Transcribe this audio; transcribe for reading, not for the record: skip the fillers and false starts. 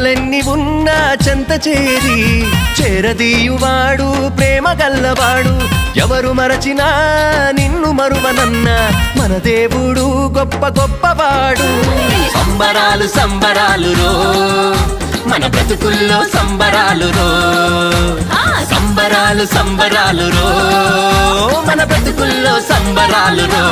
శ్రమలెన్ని ఉన్నా చెంత చేరి చేరదీయువాడు ప్రేమ గల్లవాడు. ఎవరు మరచినా నిన్ను మరువనన్న మన దేవుడు గొప్ప గొప్పవాడు. సంబరాలు సంబరాలు రో మన బ్రతుకుల్లో సంబరాలు రో, సంబరాలు సంబరాలు రో మన బ్రతుకుల్లో సంబరాలు రో.